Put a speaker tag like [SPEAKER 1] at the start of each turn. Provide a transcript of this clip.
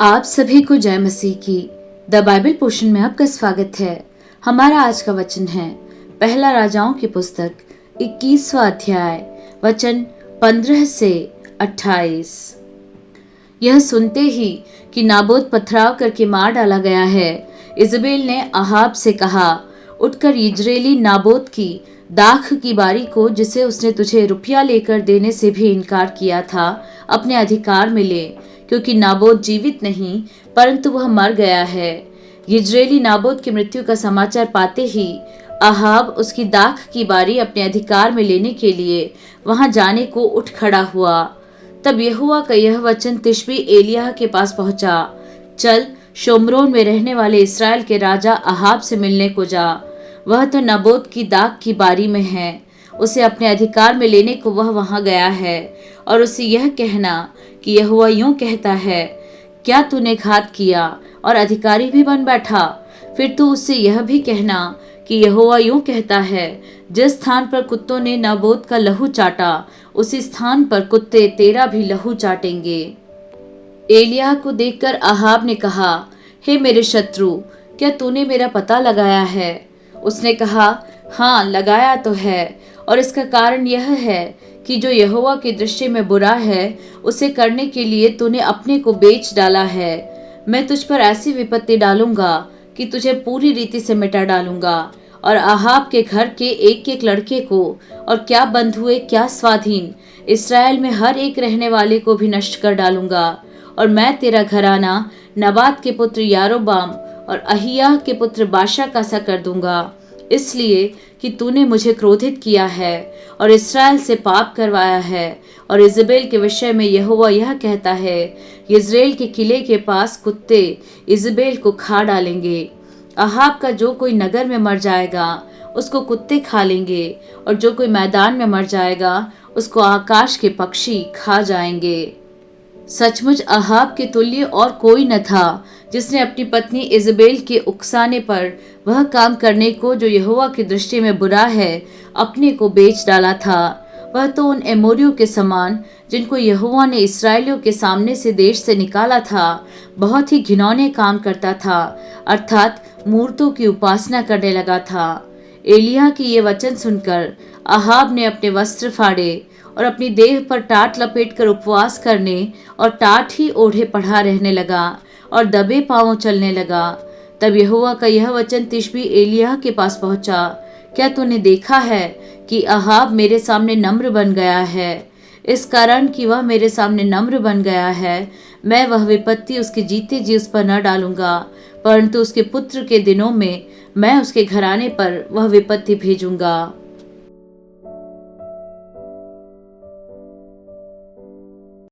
[SPEAKER 1] आप सभी को जय मसीह की द बाइबल पोर्शन में आपका स्वागत है। हमारा आज का वचन है पहला राजाओं की पुस्तक 21वां अध्याय वचन 15 से 28। यह सुनते ही कि नाबोत पथराव करके मार डाला गया है, इजबेल ने अहाब से कहा, उठकर यिज्रेली नाबोत की दाख की बारी को, जिसे उसने तुझे रुपया लेकर देने से भी इनकार किया था, अपने अधिकार में ले, क्योंकि नाबोत जीवित नहीं परंतु वह मर गया है। यिज्रेली नाबोत की मृत्यु का समाचार पाते ही अहाब उसकी दाख की बारी अपने अधिकार में लेने के लिए वहां जाने को उठ खड़ा हुआ। तब यहोवा का यह वचन तिशबी एलिय्याह के पास पहुंचा, चल शोम्रोन में रहने वाले इस्राएल के राजा अहाब से मिलने को जा। वह तो नाबोत की दाख की बारी में है, उसे अपने अधिकार में लेने को वह वहां गया है। और उसे यह कहना कि यहोवा यूं कहता है, क्या तूने घात किया और अधिकारी भी बन बैठा? फिर तू उससे यह भी कहना कि यहोवा यूं कहता है, जिस स्थान पर कुत्तों ने नाबोत का लहू चाटा, उसी स्थान पर कुत्ते तेरा भी लहू चाटेंगे। एलिय्याह को देखकर अहाब ने कहा, हे मेरे शत्रु, क्या तूने मेरा पता लगाया है? उसने कहा, हाँ लगाया तो है, और इसका कारण यह है कि जो यहोवा की दृष्टि में बुरा है उसे करने के लिए तूने अपने को बेच डाला है। मैं तुझ पर ऐसी विपत्ति डालूंगा कि तुझे पूरी रीति से मिटा डालूंगा, और अहाब के घर के एक एक लड़के को, और क्या बंधुए क्या स्वाधीन, इस्राएल में हर एक रहने वाले को भी नष्ट कर डालूंगा। और मैं तेरा घराना नबात के पुत्र यारोबाम और अहिय्याह के पुत्र बाशा का सा कर दूंगा, इसलिए कि तूने मुझे क्रोधित किया है और इस्राएल से पाप करवाया है। और इजबेल के विषय में यहोवा यह कहता है, यिज्रेल के किले के पास कुत्ते इजबेल को खा डालेंगे। अहाब का जो कोई नगर में मर जाएगा उसको कुत्ते खा लेंगे, और जो कोई मैदान में मर जाएगा उसको आकाश के पक्षी खा जाएंगे। सचमुच अहाब के तुल्य और कोई न था, जिसने अपनी पत्नी इजबेल के उकसाने पर वह काम करने को जो यहोवा की दृष्टि में बुरा है अपने को बेच डाला था। वह तो उन एमोरियों के समान, जिनको यहोवा ने इस्राएलियों के सामने से देश से निकाला था, बहुत ही घिनौने काम करता था, अर्थात मूर्तों की उपासना करने लगा था। एलिय्याह की ये वचन सुनकर अहाब ने अपने वस्त्र फाड़े और अपनी देह पर टाट लपेटकर उपवास करने और टाट ही ओढ़े पड़ा रहने लगा और दबे पांवों चलने लगा। तब यहोवा का यह वचन तिशबी एलिय्याह के पास पहुंचा, क्या तूने देखा है कि अहाब मेरे सामने नम्र बन गया है? इस कारण कि वह मेरे सामने नम्र बन गया है, मैं वह विपत्ति उसके जीते जी उस पर न डालूंगा, परंतु उसके पुत्र के दिनों में मैं उसके घराने पर वह विपत्ति भेजूंगा।